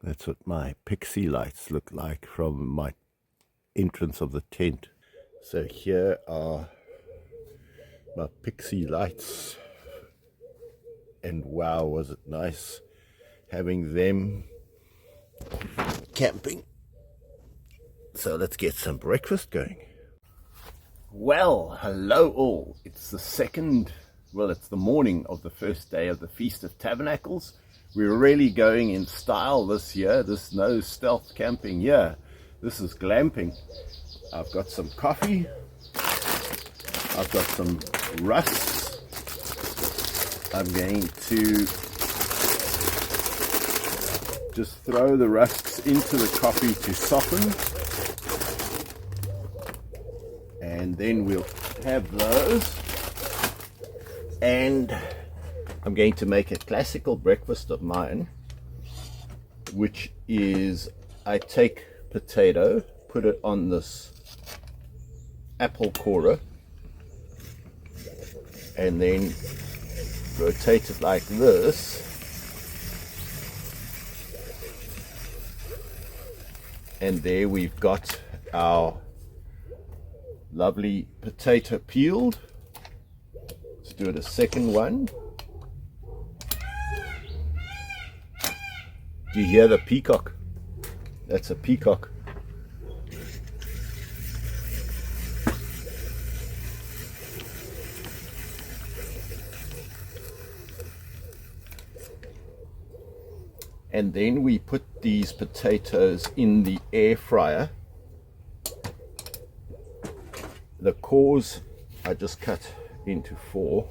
That's what my pixie lights look like from my entrance of the tent. So here are my pixie lights, and wow, was it nice having them camping. So let's get some breakfast going. Well, hello all. It's the morning of the first day of the Feast of Tabernacles. We're really going in style this year. There's no stealth camping here. This is glamping. I've got some coffee. I've got some rusks. I'm going to just throw the rusks into the coffee to soften. And then we'll have those. And I'm going to make a classical breakfast of mine, which is I take potato, put it on this apple corer, and then rotate it like this, and there we've got our lovely potato peeled. Let's do it a second one. Do you hear the peacock? That's a peacock. And then we put these potatoes in the air fryer. The cores I just cut into 4.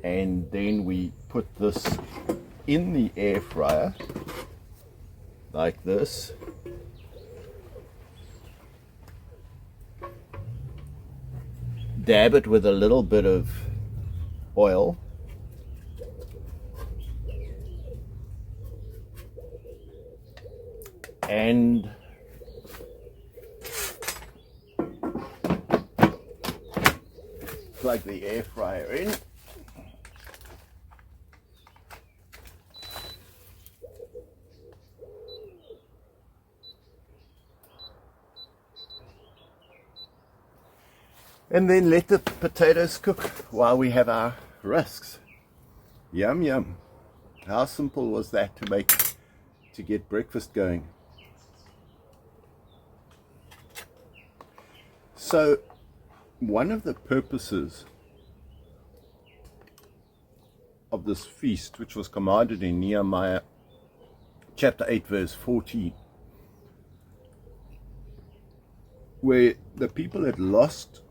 And then we put this in the air fryer like this. Dab it with a little bit of oil. And plug the air fryer in. And then let the potatoes cook while we have our rusks. Yum, yum. How simple was that to get breakfast going? So, one of the purposes of this feast, which was commanded in Nehemiah chapter 8 verse 14, where the people had lost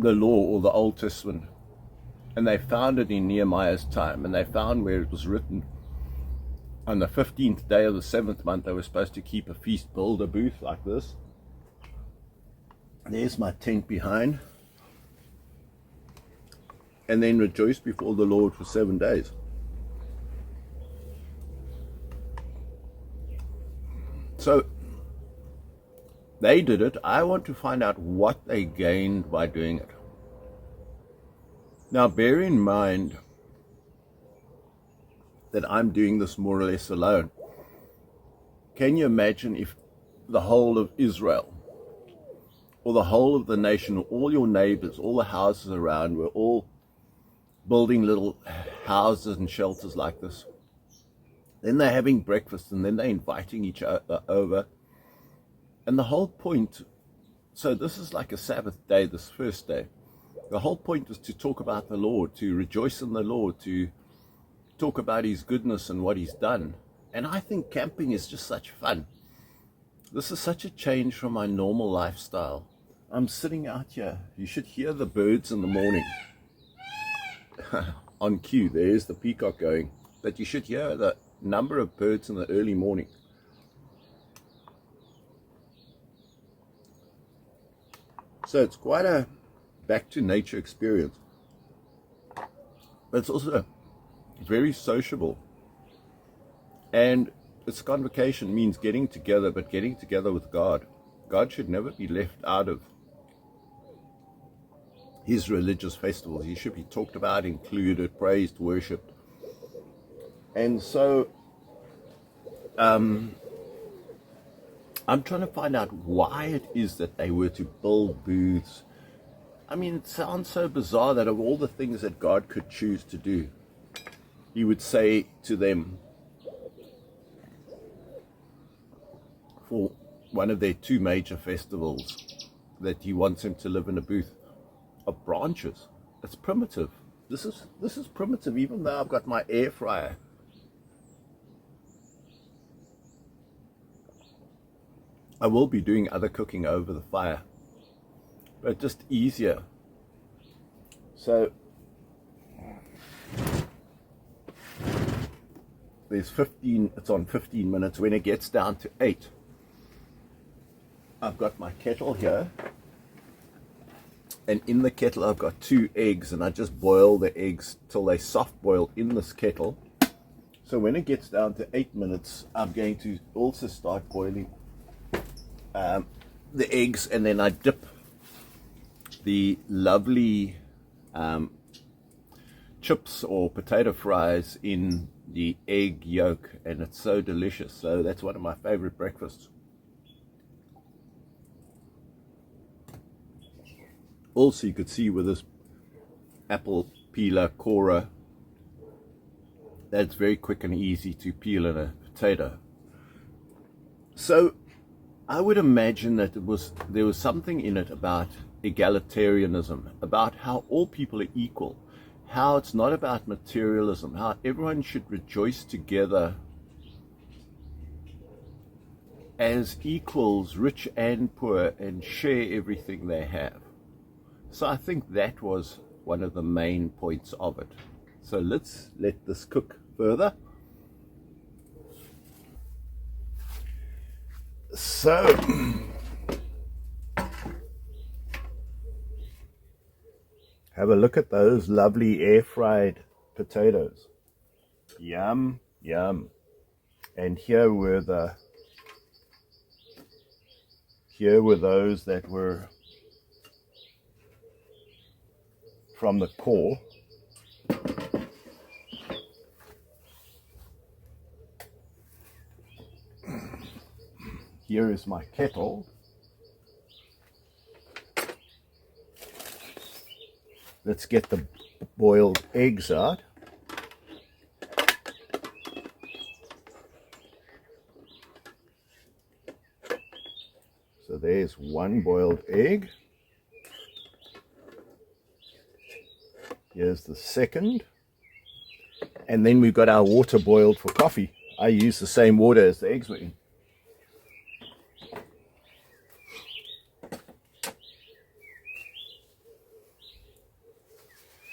the law or the Old Testament, and they found it in Nehemiah's time, and they found where it was written on the 15th day of the 7th month they were supposed to keep a feast, build a booth like this. There's my tent behind, and then rejoice before the Lord for 7 days. So they did it. I want to find out what they gained by doing it. Now, bear in mind that I'm doing this more or less alone. Can you imagine if the whole of Israel, or the whole of the nation, or all your neighbors, all the houses around were all building little houses and shelters like this? Then they're having breakfast, and then they're inviting each other over. And the whole point, so this is like a Sabbath day, this first day. The whole point is to talk about the Lord, to rejoice in the Lord, to talk about His goodness and what He's done. And I think camping is just such fun. This is such a change from my normal lifestyle. I'm sitting out here. You should hear the birds in the morning. On cue, there's the peacock going. But you should hear the number of birds in the early morning. So it's quite a back to nature experience. But it's also very sociable. And it's convocation means getting together, but getting together with God. God should never be left out of his religious festivals. He should be talked about, included, praised, worshipped. And so I'm trying to find out why it is that they were to build booths. I mean, it sounds so bizarre that of all the things that God could choose to do, he would say to them, for one of their two major festivals, that he wants them to live in a booth of branches. It's primitive. This is primitive, even though I've got my air fryer. I will be doing other cooking over the fire, but just easier. So there's 15, it's on 15 minutes. When it gets down to 8, I've got my kettle here, and in the kettle I've got 2 eggs, and I just boil the eggs till they soft boil in this kettle. So when it gets down to 8 minutes, I'm going to also start boiling the eggs, and then I dip the lovely chips or potato fries in the egg yolk, and it's so delicious. So that's one of my favorite breakfasts. Also, you could see with this apple peeler corer, that's very quick and easy to peel in a potato. So I would imagine that there was something in it about egalitarianism, about how all people are equal, how it's not about materialism, how everyone should rejoice together as equals, rich and poor, and share everything they have. So I think that was one of the main points of it. So let's let this cook further. So have a look at those lovely air fried potatoes. Yum, yum. And here were those that were from the core. Here is my kettle. Let's get the boiled eggs out. So there's one boiled egg. Here's the second. And then we've got our water boiled for coffee. I use the same water as the eggs were in.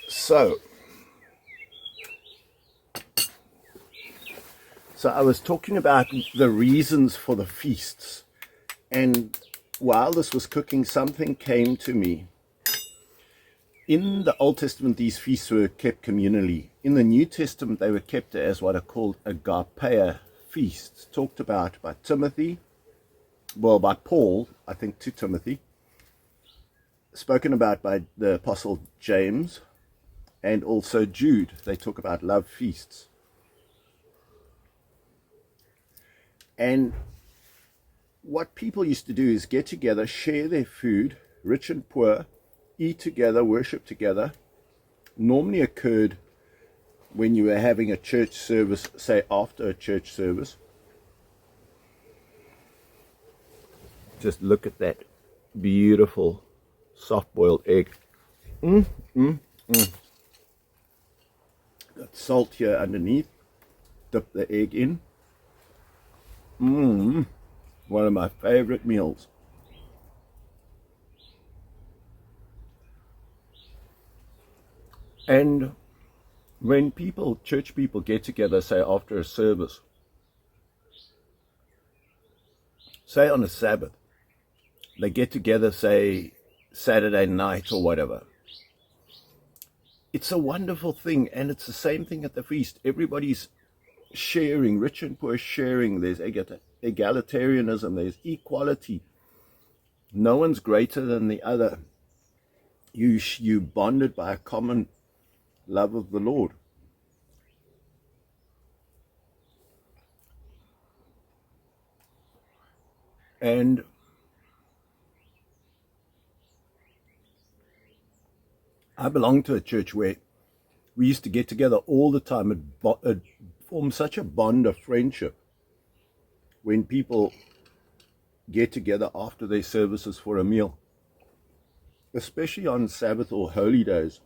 So I was talking about the reasons for the feasts, and while this was cooking, something came to me. In the Old Testament, these feasts were kept communally. In the New Testament, they were kept as what are called agapea feasts, talked about by Timothy, well, by Paul, I think, to Timothy, spoken about by the Apostle James, and also Jude. They talk about love feasts. And what people used to do is get together, share their food, rich and poor, eat together, worship together. Normally occurred when you were having a church service, say after a church service. Just look at that beautiful soft-boiled egg. Got salt here underneath. Dip the egg in. One of my favorite meals. And when church people get together, say after a service, say on a Sabbath, they get together, say Saturday night or whatever. It's a wonderful thing, and it's the same thing at the feast. Everybody's sharing, rich and poor sharing. There's egalitarianism, there's equality. No one's greater than the other. You bonded by a common love of the Lord. And I belong to a church where we used to get together all the time. It formed such a bond of friendship when people get together after their services for a meal, especially on Sabbath or holy days.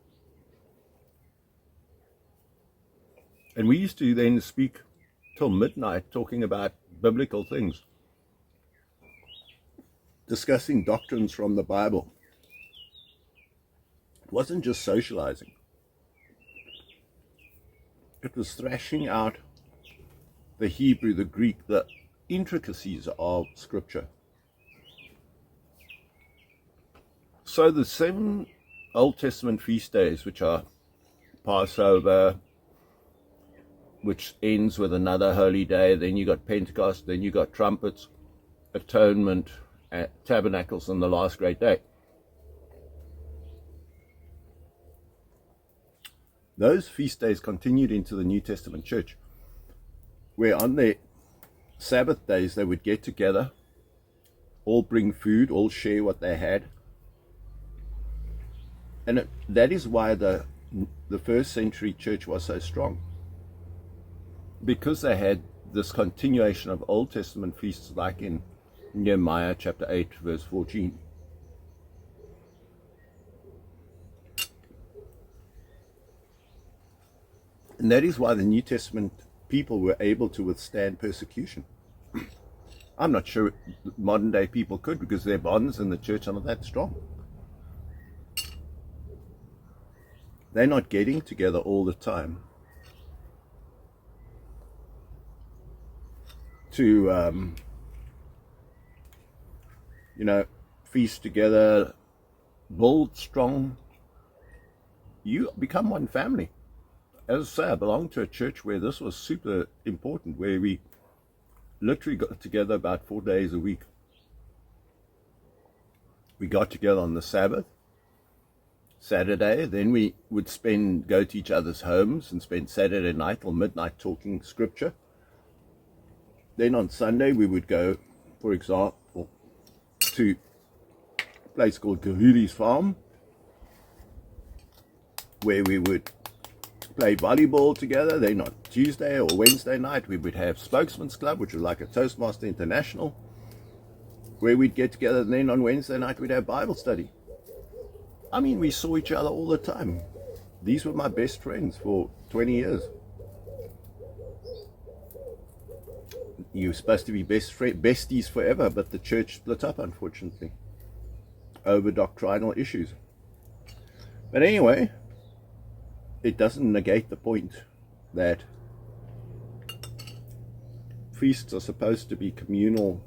And we used to then speak till midnight talking about biblical things, discussing doctrines from the Bible. It wasn't just socializing. It was thrashing out the Hebrew, the Greek, the intricacies of Scripture. So the 7 Old Testament feast days, which are Passover, which ends with another holy day, then you got Pentecost, then you got trumpets, atonement, tabernacles, and the last great day. Those feast days continued into the New Testament church, where on their Sabbath days they would get together, all bring food, all share what they had. And that is why the first century church was so strong, because they had this continuation of Old Testament feasts, like in Nehemiah chapter 8 verse 14. And that is why the New Testament people were able to withstand persecution. I'm not sure modern day people could, because their bonds in the church are not that strong. They're not getting together all the time to, feast together, build strong. You become one family. As I say, I belong to a church where this was super important, where we literally got together about 4 days a week. We got together on the Sabbath, Saturday, then we would go to each other's homes and spend Saturday night till midnight talking Scripture. Then on Sunday we would go, for example, to a place called Kahuri's Farm, where we would play volleyball together. Then on Tuesday or Wednesday night we would have Spokesman's Club, which was like a Toastmaster International, where we'd get together. And then on Wednesday night we'd have Bible study. I mean, we saw each other all the time. These were my best friends for 20 years. You were supposed to be besties forever, but the church split up, unfortunately, over doctrinal issues. But anyway, it doesn't negate the point that feasts are supposed to be communal,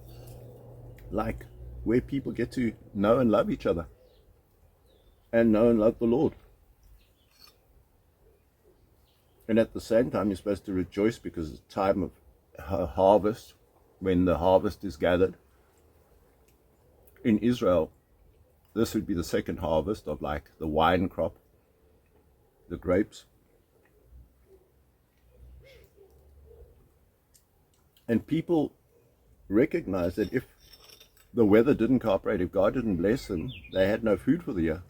like where people get to know and love each other and know and love the Lord. And at the same time, you're supposed to rejoice because it's time of harvest, when the harvest is gathered. In Israel, this would be the second harvest of like the wine crop, the grapes. And people recognize that if the weather didn't cooperate, if God didn't bless them, they had no food for the year.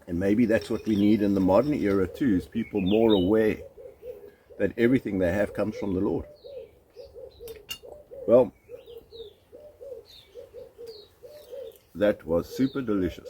And maybe that's what we need in the modern era too, is people more aware that everything they have comes from the Lord. Well, that was super delicious.